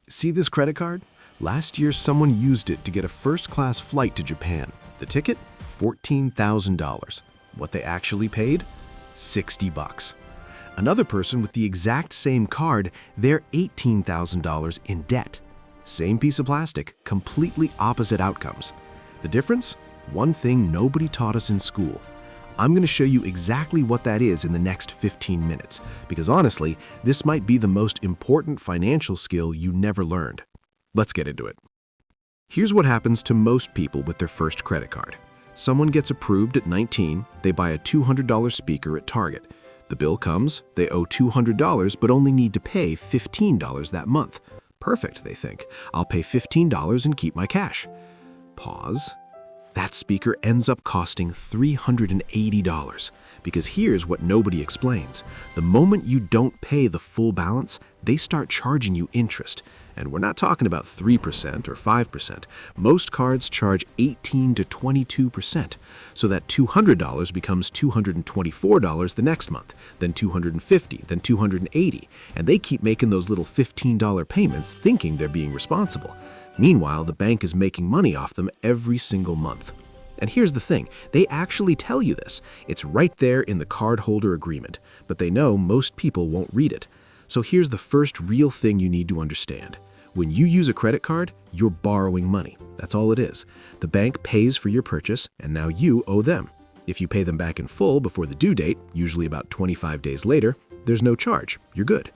See this credit card? Last year, someone used it to get a first-class flight to Japan. The ticket? $14,000. What they actually paid? $60. Another person with the exact same card, they're $18,000 in debt. Same piece of plastic, completely opposite outcomes. The difference? One thing nobody taught us in school. I'm going to show you exactly what that is in the next 15 minutes, because honestly, this might be the most important financial skill you never learned. Let's get into it. Here's what happens to most people with their first credit card. Someone gets approved at 19, they buy a $200 speaker at Target. The bill comes, they owe $200 but only need to pay $15 that month. Perfect, they think. I'll pay $15 and keep my cash. Pause. That speaker ends up costing $380, because here's what nobody explains. The moment you don't pay the full balance, they start charging you interest. And we're not talking about 3% or 5%. Most cards charge 18 to 22%. So that $200 becomes $224 the next month, then $250, then $280. And they keep making those little $15 payments thinking they're being responsible. Meanwhile, the bank is making money off them every single month. And here's the thing, they actually tell you this. It's right there in the cardholder agreement, but they know most people won't read it. So here's the first real thing you need to understand. When you use a credit card, you're borrowing money. That's all it is. The bank pays for your purchase, and now you owe them. If you pay them back in full before the due date, usually about 25 days later, there's no charge. You're good.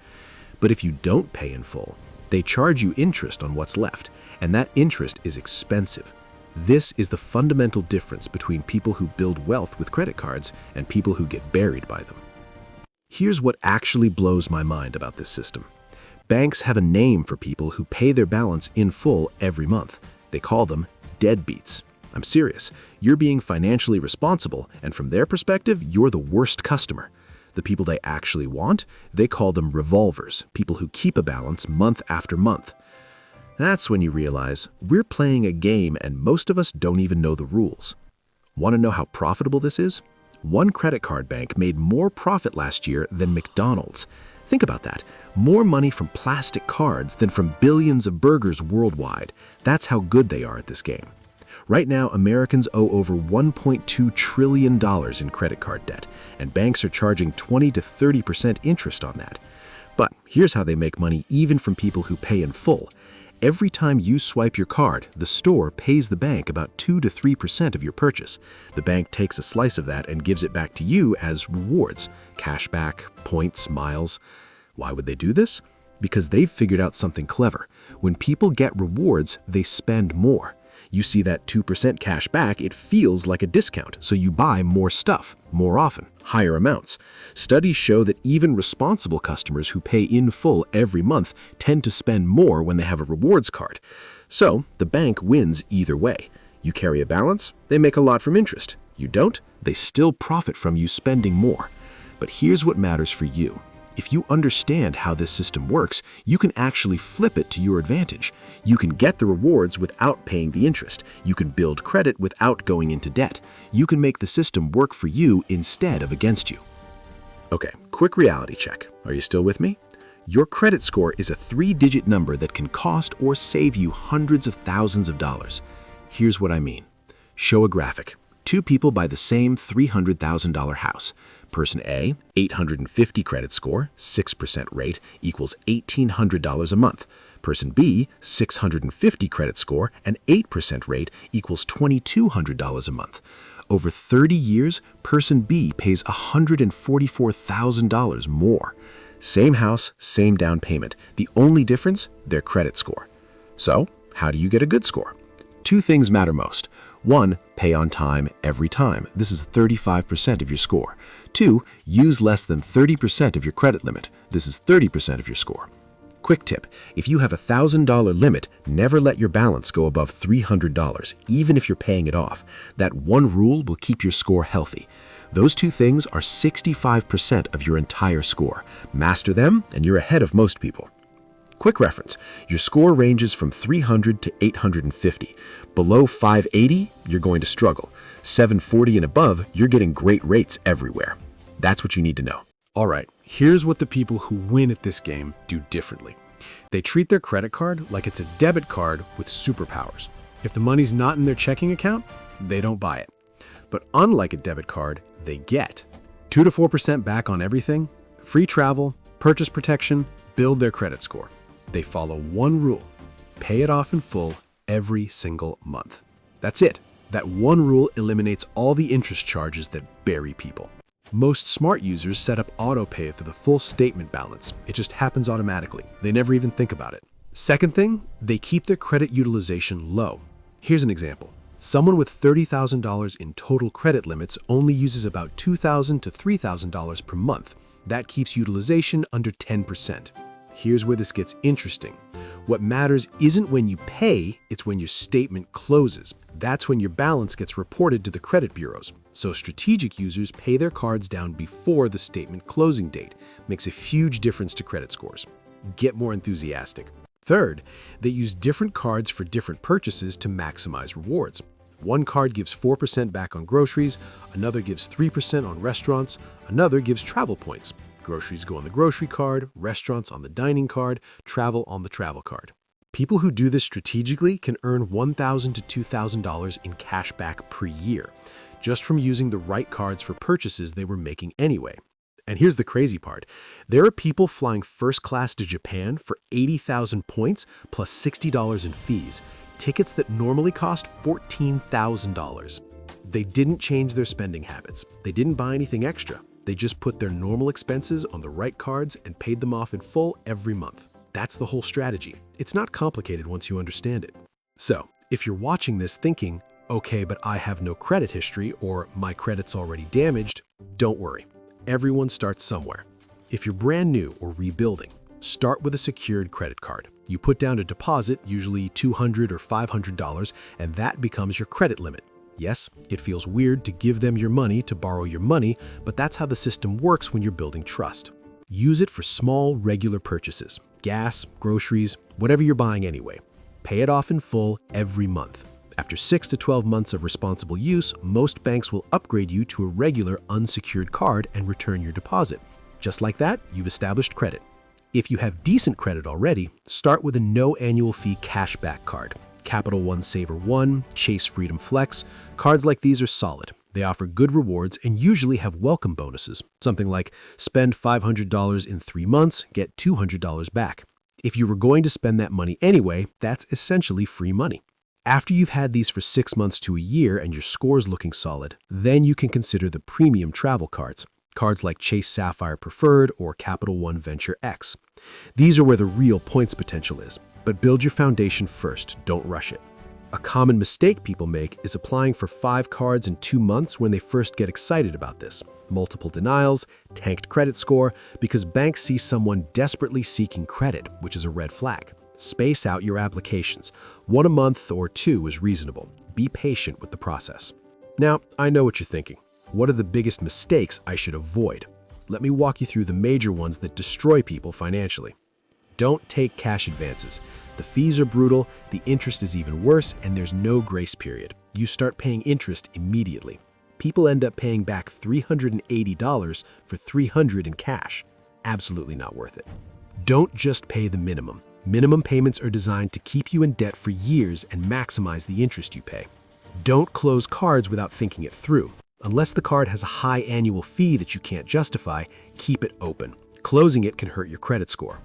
But if you don't pay in full, they charge you interest on what's left, and that interest is expensive. This is the fundamental difference between people who build wealth with credit cards and people who get buried by them. Here's what actually blows my mind about this system. Banks have a name for people who pay their balance in full every month. They call them deadbeats. I'm serious. You're being financially responsible, and from their perspective, you're the worst customer. The people they actually want, they call them revolvers, people who keep a balance month after month. That's when you realize we're playing a game and most of us don't even know the rules. Want to know how profitable this is? One credit card bank made more profit last year than McDonald's. Think about that. More money from plastic cards than from billions of burgers worldwide. That's how good they are at this game. Right now, Americans owe over $1.2 trillion in credit card debt, and banks are charging 20 to 30% interest on that. But here's how they make money even from people who pay in full. Every time you swipe your card, the store pays the bank about 2 to 3% of your purchase. The bank takes a slice of that and gives it back to you as rewards, cashback, points, miles. Why would they do this? Because they've figured out something clever. When people get rewards, they spend more. You see that 2% cash back, it feels like a discount, so you buy more stuff, more often, higher amounts. Studies show that even responsible customers who pay in full every month tend to spend more when they have a rewards card. So the bank wins either way. You carry a balance, they make a lot from interest. You don't, they still profit from you spending more. But here's what matters for you. If you understand how this system works, you can actually flip it to your advantage. You can get the rewards without paying the interest. You can build credit without going into debt. You can make the system work for you instead of against you. Okay, quick reality check. Are you still with me? Your credit score is a 3-digit number that can cost or save you hundreds of thousands of dollars. Here's what I mean. Show a graphic. Two people buy the same $300,000 house. Person A, 850 credit score, 6% rate, equals $1,800 a month. Person B, 650 credit score, and 8% rate equals $2,200 a month. Over 30 years, person B pays $144,000 more. Same house, same down payment. The only difference, their credit score. So, how do you get a good score? Two things matter most. 1, pay on time every time. This is 35% of your score. 2, use less than 30% of your credit limit. This is 30% of your score. Quick tip, if you have a $1,000 limit, never let your balance go above $300, even if you're paying it off. That one rule will keep your score healthy. Those two things are 65% of your entire score. Master them, and you're ahead of most people. Quick reference, your score ranges from 300 to 850. Below 580, you're going to struggle. 740 and above, you're getting great rates everywhere. That's what you need to know. All right, here's what the people who win at this game do differently. They treat their credit card like it's a debit card with superpowers. If the money's not in their checking account, they don't buy it. But unlike a debit card, they get 2 to 4% back on everything, free travel, purchase protection, build their credit score. They follow one rule: pay it off in full every single month. That's it. That one rule eliminates all the interest charges that bury people. Most smart users set up autopay for the full statement balance. It just happens automatically. They never even think about it. Second thing, they keep their credit utilization low. Here's an example. Someone with $30,000 in total credit limits only uses about $2,000 to $3,000 per month. That keeps utilization under 10%. Here's where this gets interesting. What matters isn't when you pay, it's when your statement closes. That's when your balance gets reported to the credit bureaus. So strategic users pay their cards down before the statement closing date. Makes a huge difference to credit scores. Get more enthusiastic. Third, they use different cards for different purchases to maximize rewards. One card gives 4% back on groceries, another gives 3% on restaurants, another gives travel points. Groceries go on the grocery card, restaurants on the dining card, travel on the travel card. People who do this strategically can earn $1,000 to $2,000 in cash back per year, just from using the right cards for purchases they were making anyway. And here's the crazy part. There are people flying first class to Japan for 80,000 points plus $60 in fees, tickets that normally cost $14,000. They didn't change their spending habits. They didn't buy anything extra. They just put their normal expenses on the right cards and paid them off in full every month. That's the whole strategy. It's not complicated once you understand it. So, if you're watching this thinking, okay, but I have no credit history or my credit's already damaged, don't worry. Everyone starts somewhere. If you're brand new or rebuilding, start with a secured credit card. You put down a deposit, usually $200 or $500, and that becomes your credit limit. Yes, it feels weird to give them your money to borrow your money, but that's how the system works when you're building trust. Use it for small, regular purchases. Gas, groceries, whatever you're buying anyway. Pay it off in full every month. After 6 to 12 months of responsible use, most banks will upgrade you to a regular unsecured card and return your deposit. Just like that, you've established credit. If you have decent credit already, start with a no annual fee cashback card. Capital One Saver One, Chase Freedom Flex. Cards like these are solid. They offer good rewards and usually have welcome bonuses. Something like spend $500 in 3 months, get $200 back. If you were going to spend that money anyway, that's essentially free money. After you've had these for 6 months to a year and your score's looking solid, then you can consider the premium travel cards. Cards like Chase Sapphire Preferred or Capital One Venture X. These are where the real points potential is. But build your foundation first, don't rush it. A common mistake people make is applying for 5 cards in 2 months when they first get excited about this. Multiple denials, tanked credit score, because banks see someone desperately seeking credit, which is a red flag. Space out your applications. 1 a month or 2 is reasonable. Be patient with the process. Now, I know what you're thinking. What are the biggest mistakes I should avoid? Let me walk you through the major ones that destroy people financially. Don't take cash advances. The fees are brutal, the interest is even worse, and there's no grace period. You start paying interest immediately. People end up paying back $380 for $300 in cash. Absolutely not worth it. Don't just pay the minimum. Minimum payments are designed to keep you in debt for years and maximize the interest you pay. Don't close cards without thinking it through. Unless the card has a high annual fee that you can't justify, keep it open. Closing it can hurt your credit score.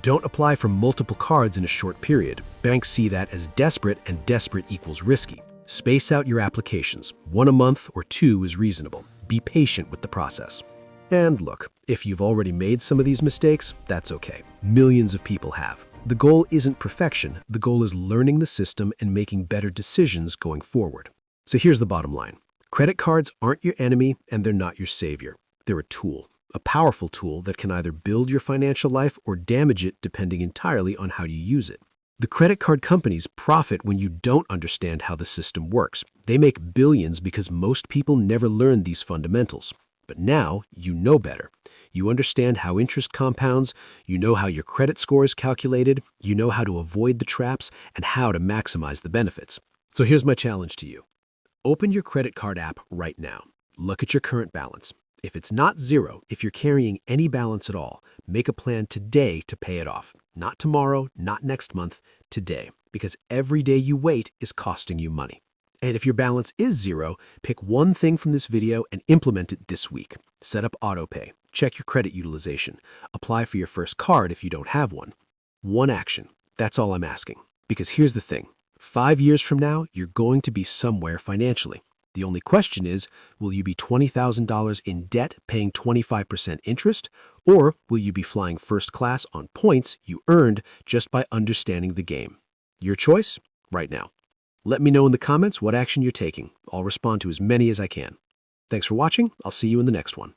Don't apply for multiple cards in a short period. Banks see that as desperate, and desperate equals risky. Space out your applications. 1 a month or 2 is reasonable. Be patient with the process. And look, if you've already made some of these mistakes, that's okay. Millions of people have. The goal isn't perfection. The goal is learning the system and making better decisions going forward. So here's the bottom line. Credit cards aren't your enemy, and they're not your savior. They're a tool. A powerful tool that can either build your financial life or damage it depending entirely on how you use it. The credit card companies profit when you don't understand how the system works. They make billions because most people never learn these fundamentals. But now you know better. You understand how interest compounds, you know how your credit score is calculated, you know how to avoid the traps, and how to maximize the benefits. So here's my challenge to you. Open your credit card app right now. Look at your current balance. If it's not zero, if you're carrying any balance at all, make a plan today to pay it off. Not tomorrow, not next month, today. Because every day you wait is costing you money. And if your balance is zero, pick one thing from this video and implement it this week. Set up autopay. Check your credit utilization. Apply for your first card if you don't have one. One action. That's all I'm asking. Because here's the thing. 5 years from now, you're going to be somewhere financially. The only question is, will you be $20,000 in debt paying 25% interest, or will you be flying first class on points you earned just by understanding the game? Your choice, right now. Let me know in the comments what action you're taking. I'll respond to as many as I can. Thanks for watching. I'll see you in the next one.